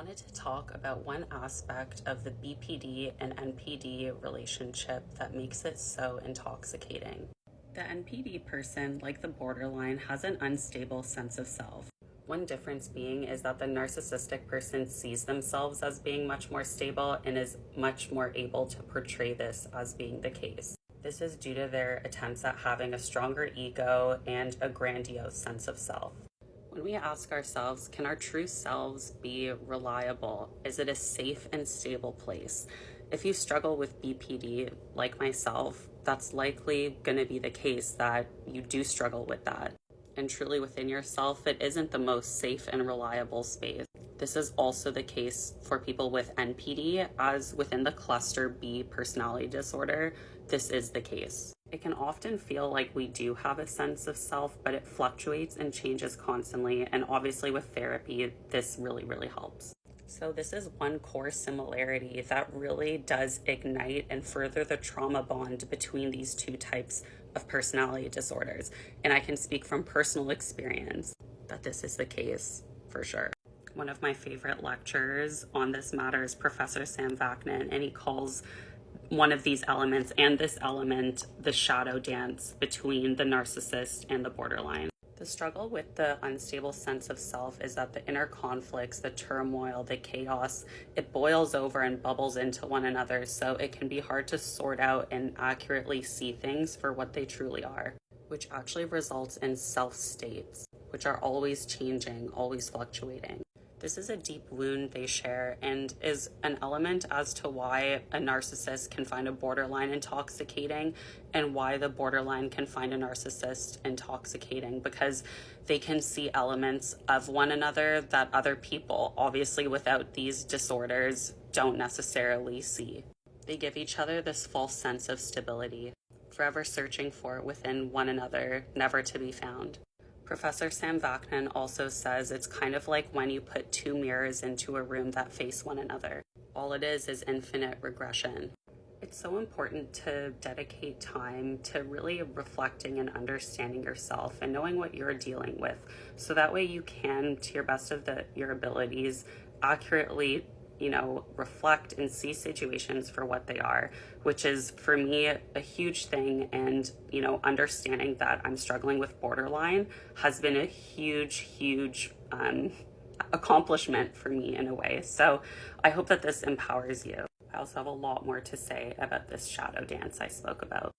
wanted to talk about one aspect of the BPD and NPD relationship that makes it so intoxicating. The NPD person, like the borderline, has an unstable sense of self. One difference being is that the narcissistic person sees themselves as being much more stable and is much more able to portray this as being the case. This is due to their attempts at having a stronger ego and a grandiose sense of self. When we ask ourselves, can our true selves be reliable? Is it a safe and stable place? If you struggle with BPD, like myself, that's likely going to be the case that you do struggle with that. And truly within yourself, it isn't the most safe and reliable space. This is also the case for people with NPD, as within the cluster B personality disorder, this is the case. It can often feel like we do have a sense of self, but it fluctuates and changes constantly. And obviously with therapy, this really helps. So this is one core similarity that really does ignite and further the trauma bond between these two types of personality disorders. And I can speak from personal experience that this is the case for sure. One of my favorite lecturers on this matter is Professor Sam Vaknin, and he calls one of these elements and this element the shadow dance between the narcissist and the borderline. The struggle with the unstable sense of self is that the inner conflicts, the turmoil, the chaos, it boils over and bubbles into one another, so it can be hard to sort out and accurately see things for what they truly are, which actually results in self-states, which are always changing, always fluctuating. This is a deep wound they share and is an element as to why a narcissist can find a borderline intoxicating and why the borderline can find a narcissist intoxicating, because they can see elements of one another that other people, obviously without these disorders, don't necessarily see. They give each other this false sense of stability, forever searching for it within one another, never to be found. Professor Sam Vaknin also says it's kind of like when you put two mirrors into a room that face one another. All it is infinite regression. It's so important to dedicate time to really reflecting and understanding yourself and knowing what you're dealing with, so that way you can, to your best of your abilities, accurately reflect and see situations for what they are, which is for me a huge thing. And understanding that I'm struggling with borderline has been a huge accomplishment for me in a way. So I hope that this empowers you. I also have a lot more to say about this shadow dance I spoke about.